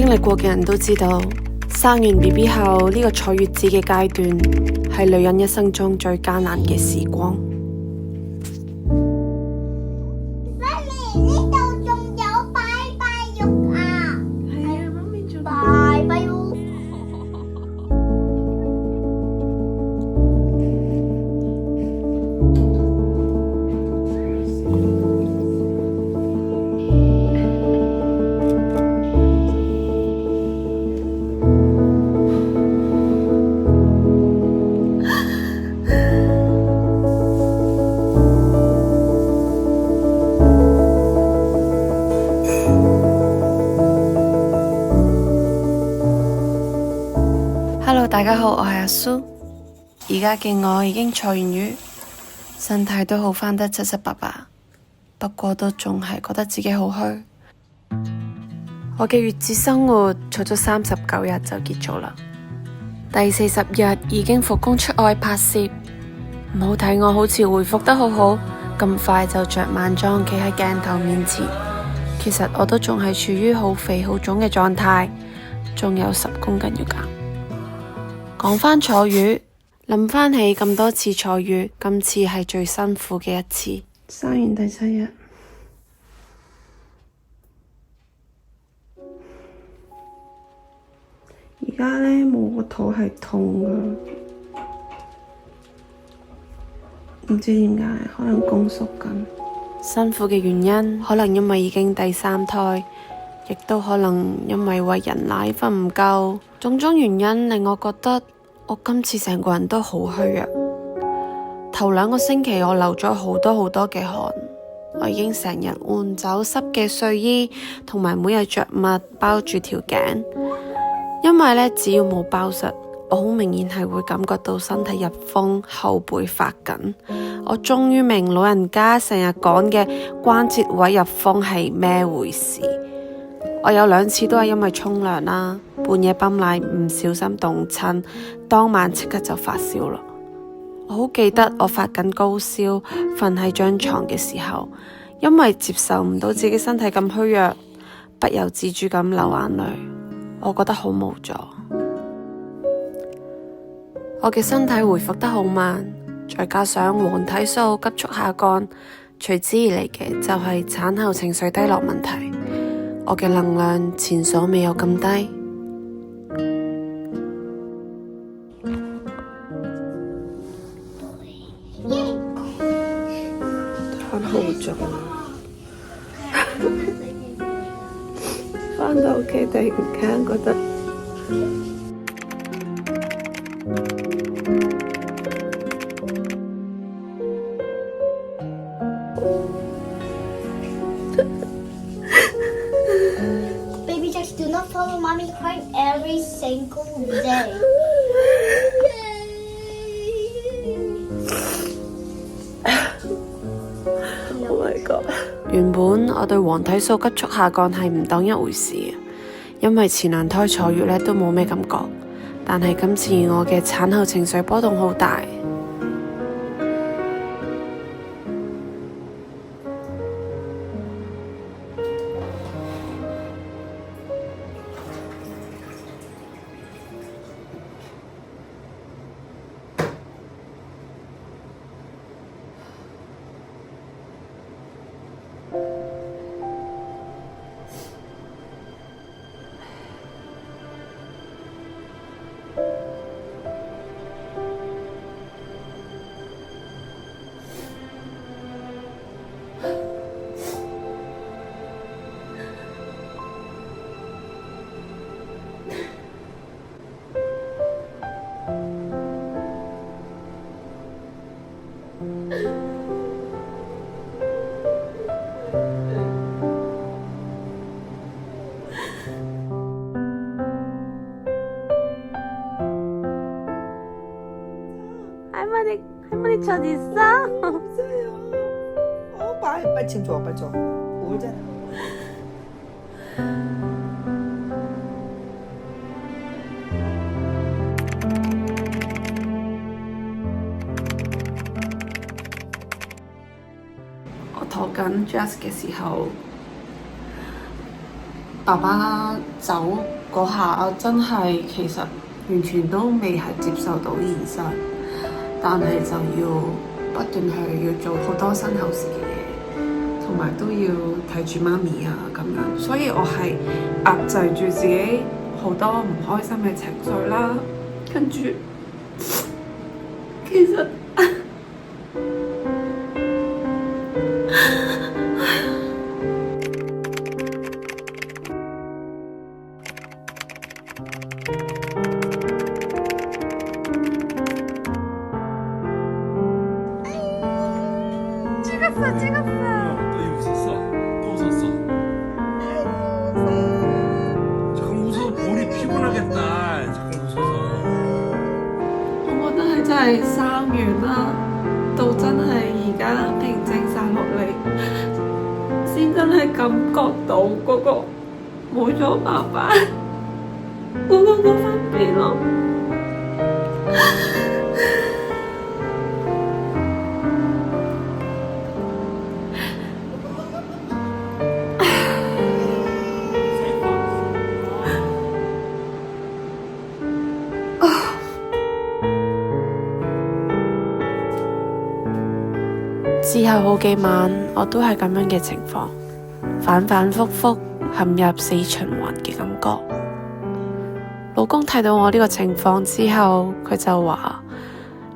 經歷過嘅人都知道，生完 BB 後呢個坐月子嘅階段係女人一生中最艱難嘅時光。媽咪，呢度仲有拜拜肉啊！係啊，媽咪仲拜拜肉。Hello， 大家好，我係阿蘇。而家嘅我已經坐完月，身體都好返得七七八八，不過都仲係覺得自己好虛。我嘅月子生活坐咗39日就結束啦，第40日已經復工出外拍攝。唔好睇我好似回復得好好，咁快就着晚裝企喺鏡頭面前，其實我都仲係處於好肥好腫嘅狀態，仲有10公斤要減。講返坐月，諗返起咁多次坐月，今次係最辛苦嘅一次。生完第7日，而家呢，我個肚係痛㗎，唔知點解，可能宮縮緊。辛苦嘅原因，可能因為已經第3胎，亦都可能因為餵人奶分唔夠，種種原因令我覺得我今次成個人都好虛弱。頭2個星期我流咗好多嘅汗，我已經成日換走濕嘅睡衣，同埋每日着襪包住條頸，因為呢，只要冇包實，我好明顯係會感覺到身體入風，後背發緊。我終於明老人家成日講嘅關節位入風係咩回事。我有2次都係因為沖涼啦，半夜泵奶唔小心凍親，當晚即刻就發燒啦。我好記得我發緊高燒，瞓喺張床嘅時候，因為接受唔到自己身體咁虛弱，不由自主咁流眼淚，我覺得好無助。我嘅身體回復得好慢，再加上黃體素急速下降，隨之而嚟嘅就係產後情緒低落問題。我嘅能量前所未有咁低。攤好咗，返到屋企突然間覺得Baby just do not follow mommy crying every single day. Oh my god！ 原本我對黃體素急速下降係唔當一回事，因為前2胎坐月呢都冇咩感覺，但係今次我嘅產後情緒波動好大。할머니 전 있어? 없어요. 빨리 침 줘, 빨리 줘. 울잖아.我陀緊 Jazz 嘅時候，爸爸走。嗰下真係其實完全都未係接受到現實，但係就要不斷去要做好多身後事嘅嘢，同埋都要睇住媽咪啊咁樣，所以我係壓制住自己好多唔開心嘅情緒啦，跟住其實또 이거 샀어? 또 샀어? 잠깐 웃어서 볼이 피곤하겠다. 잠깐 웃어서. 我覺得係真係生完啦，到真係而家平靜晒落嚟，先真係感覺到嗰個冇咗爸爸嗰個分別咯。之後好幾晚我都係咁樣嘅情況，反反覆覆陷入死循環嘅感覺。老公睇到我呢個情況之後，佢就話：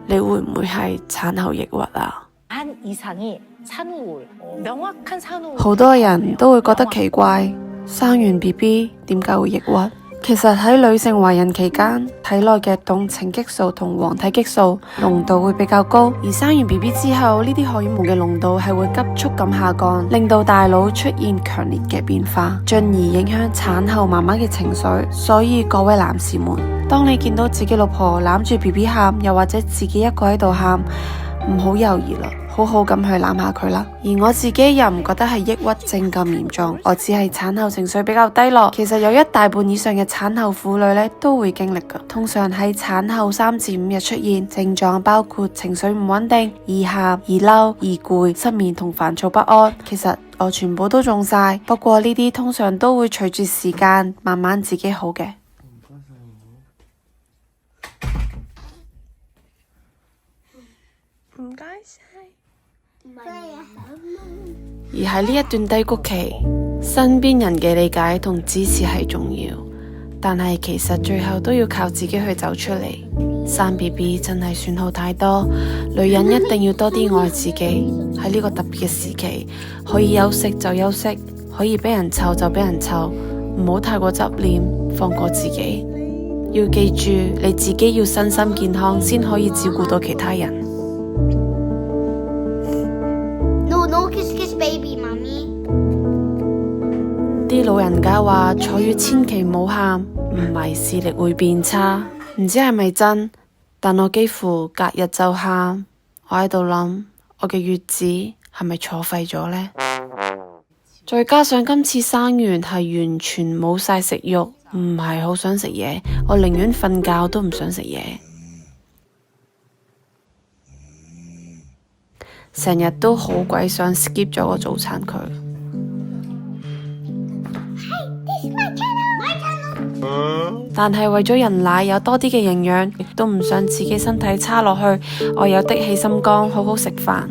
你會唔會係產後抑鬱啊？ 반 이상이 산후우울, 명확한 산후우울. 好多人都會覺得奇怪，生完 BB 點解會抑鬱？其實喺女性懷孕期間，體內嘅動情激素同黃體激素濃度會比較高，而生完 BB 之後，呢啲荷爾蒙嘅濃度係會急速咁下降，令到大腦出現強烈嘅變化，進而影響產後媽媽嘅情緒。所以各位男士們，當你見到自己老婆攬住 BB 喊，又或者自己一個喺度喊，唔好猶豫啦，好好咁去攬下佢啦。而我自己又唔覺得係抑鬱症咁嚴重，我只係產後情緒比較低落。其實有一大半以上嘅產後婦女呢都會經歷噶，通常喺產後3至5日出現症狀，包括情緒唔穩定、易喊、易嬲、易攰、失眠同煩躁不安。其實我全部都中晒，不過呢啲通常都會隨住時間慢慢自己好嘅。唔該晒。而喺呢一段低谷期，身邊人嘅理解同支持係重要，但係其實最後都要靠自己去走出嚟。生 BB 真係損耗太多，女人一定要多啲愛自己。喺呢個特別嘅時期，可以休息就休息，可以俾人湊就俾人湊，唔好太過執念，放過自己。要記住，你自己要身心健康，先可以照顧到其他人。No kiss kiss baby, mommy. 啲老人家話坐月千祈唔好喊，唔係視力會變差。唔知係咪真，但我幾乎隔日就喊。我喺度諗，我嘅月子係咪錯廢咗呢？再加上今次生完係完全冇晒食慾，唔係好想食嘢，我寧願瞓覺都唔想食嘢。成日都好鬼想 skip 咗個早餐佢。但係為咗人奶有多啲嘅營養，亦都唔想自己身體差落去，我有的起心肝好好食飯。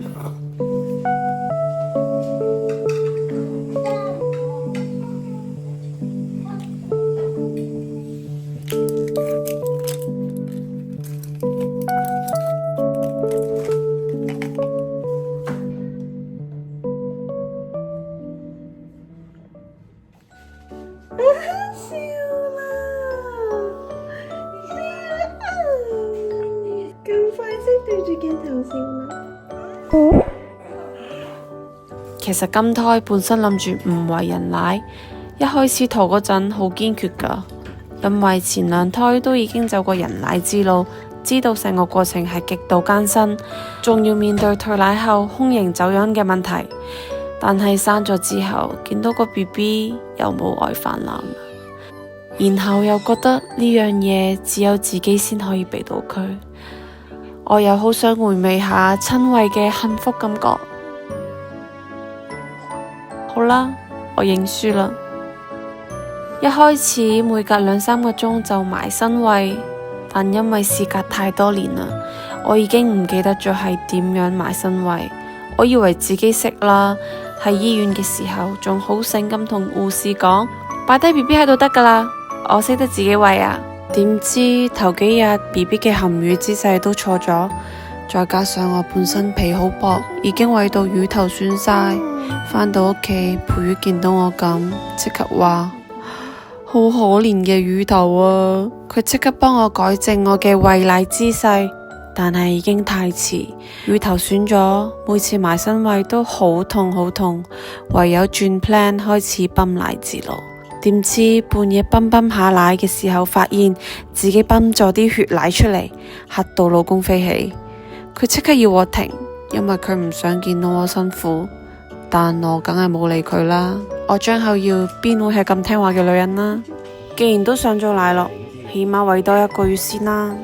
其實金胎本身諗住唔餵人奶，一開始陀嗰陣好堅決㗎，因為前2胎都已經走過人奶之路，知道成個過程係極度艱辛，仲要面對退奶後空型走樣嘅問題。但係生咗之後，見到個 BB 又冇愛泛濫，然後又覺得呢樣嘢只有自己先可以俾到佢，我又好想回味下親餵嘅幸福感覺。好啦，我認輸啦。一開始每隔2-3個鐘就埋身餵，但因為事隔太多年啦，我已經唔記得咗係點樣埋身餵。我以為自己識啦，喺醫院嘅時候仲好醒咁同護士講，擺低 BB 喺度得噶啦，我識得自己餵啊。點知頭幾日 BB 嘅含乳姿勢都錯咗，再加上我本身皮好薄，已經餵到乳頭損晒。返到屋企，陪月見到我咁，即刻話好可憐嘅乳頭啊！佢即刻幫我改正我嘅餵奶姿勢，但係已經太遲，乳頭損咗，每次埋身餵都好痛好痛，唯有轉 plan 開始泵奶自路。點知半夜泵下奶嘅時候，發現自己泵咗啲血奶出嚟，嚇到老公飛起。佢即刻要我停，因為佢唔想見到我辛苦。但我梗係冇理佢啦，我張口要邊會係咁聽話嘅女人啦？既然都上咗奶咯，起碼餵多1個月先啦，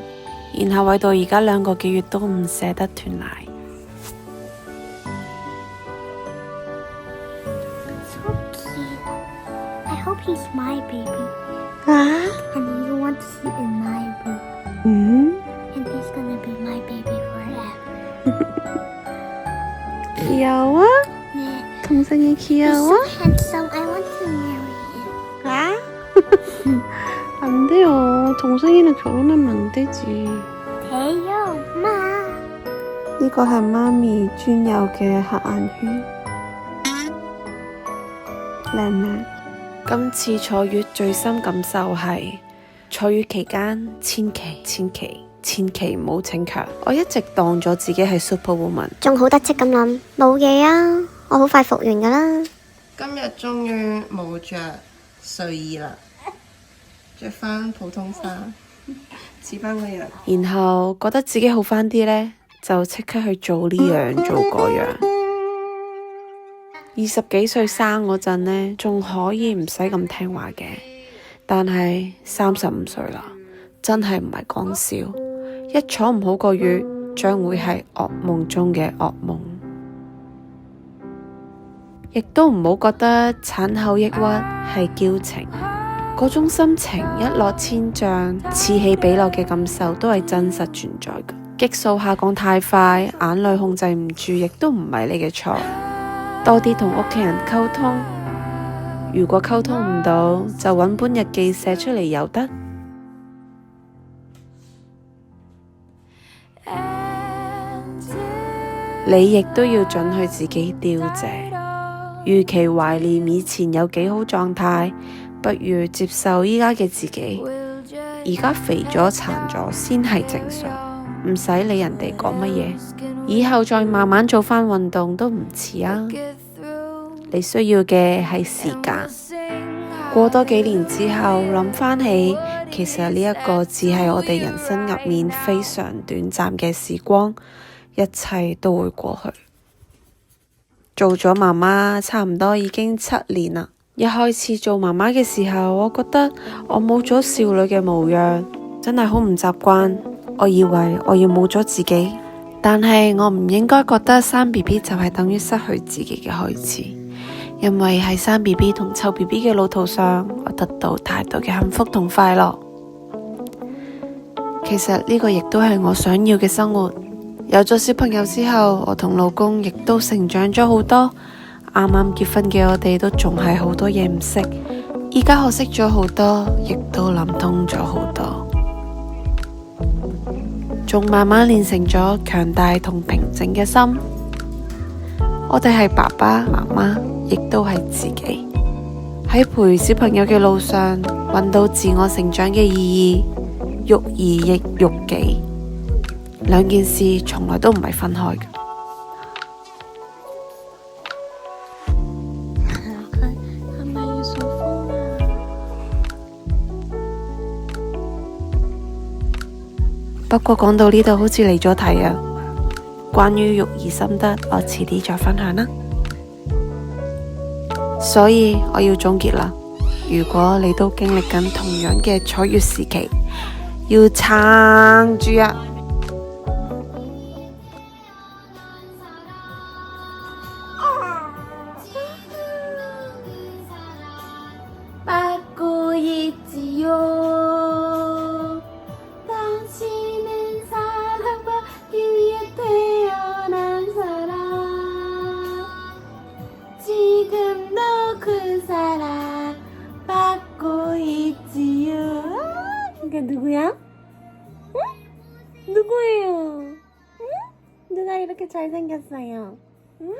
然後餵到而家2個幾月都唔捨得斷奶。So cute. I hope he's my baby. 啊？ And you want to sleep in my room. 嗯？ And he's gonna be my baby forever. 有啊， Yeah. 同性嘅 He's 有 so 啊。 handsome. I want to marry him. 啊？안 돼요. 동생이는 결혼하면 안 되지. 돼요, 엄마. 呢個係媽咪專有嘅黑眼圈，靚唔靚？今次坐月最深感受係坐月期間，千祈唔好逞強。我一直當咗自己係 Superwoman，仲好得戚咁諗，冇嘢啊，我好快復原噶啦。今日終於冇着睡衣啦，着翻普通衫，似翻個人。然後覺得自己好返啲呢，就即刻去做呢樣做嗰樣。20幾歲生嗰陣呢，仲可以唔使咁聽話嘅，但係35歲啦，真係唔係講笑。一坐唔好個月，將會係噩夢中嘅噩夢。亦都唔好覺得產後抑鬱係矯情，嗰種心情一落千丈，此起彼落嘅感受都係真實存在嘅。激素下降太快，眼淚控制唔住，亦都唔係你嘅錯。多啲同屋企人溝通，如果溝通唔到，就揾本日記寫出嚟又得。你亦都要准許自己凋謝，與其懷念以前有幾好狀態，不如接受依家嘅自己。而家肥咗殘咗先係正常，唔使理人哋講乜嘢，以後再慢慢做返運動都唔遲啊。你需要嘅係時間，過多幾年之後諗返起，其實呢一個只係我哋人生入面非常短暫嘅時光，一切都會過去。做咗媽媽差唔多已經7年啦。一開始做媽媽嘅時候，我覺得我冇咗少女嘅模樣，真係好唔習慣。我以為我要冇咗自己，但係我唔應該覺得生 BB 就係等於失去自己嘅開始，因為喺生 BB 同湊 BB 嘅路途上，我得到太多嘅幸福同快樂。其實呢個亦都係我想要嘅生活。有咗小朋友之後，我同老公亦都成長咗好多。啱啱結婚嘅我哋都仲係好多嘢唔識，而家學識咗好多，亦都諗通咗好多，仲慢慢練成咗強大同平靜嘅心。我哋係爸爸媽媽，亦都係自己，喺陪小朋友嘅路上揾到自我成長嘅意義，育兒亦育己，兩件事從來都唔係分開嘅。不過講到呢度好似離咗題啊，關於育兒心得，我遲啲再分享啦。所以我要總結啦，如果你都經歷緊同樣嘅坐月時期，要撐住啊！不顧 당신은 사랑받기 위해 태어난 사람 지금도 그 사랑 받고 있지요. 이게 누구야? 응? 누구예요? 응? 누가 이렇게 잘생겼어요? 응?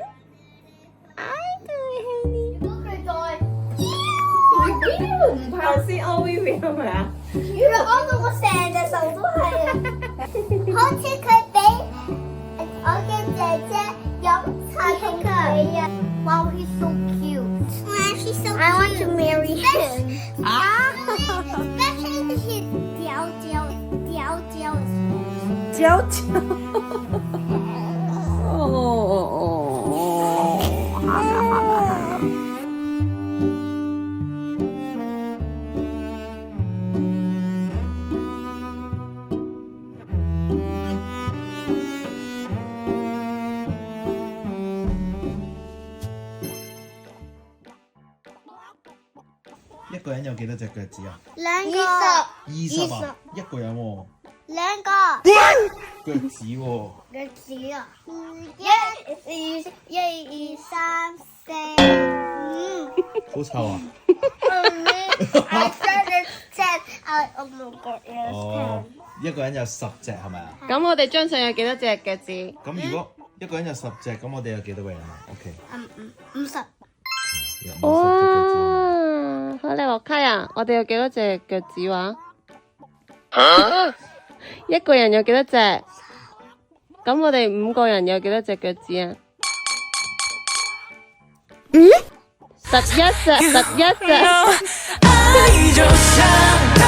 아이고 혜니. Taxi ơi vì mà. You're all the sand that's so high. Hot ticket bay. Ở cái姐姐 giống Thai Kê. Wow, he's so cute. Wow, she's so cute. I want to marry him. Especially because he's Diao Diao. Diao Diao is Cháu cháu.一個人有幾多隻腳趾啊？兩個， 20啊！一個人喎，兩個腳趾喎。腳趾啊！一二三四五。好臭啊！ I said it's 10. Oh my god, yes, 哦，一個人有10隻係咪啊？咁我哋張相有幾多隻腳趾？咁如果一個人有10隻，咁我哋有幾多個人啊？OK， 10。50。有50隻腳趾啊。哇，好你學溪啊！我哋有幾多隻腳趾話？一個人有幾多隻？咁我哋5個人有幾多隻腳趾啊？11隻，11隻。爱就像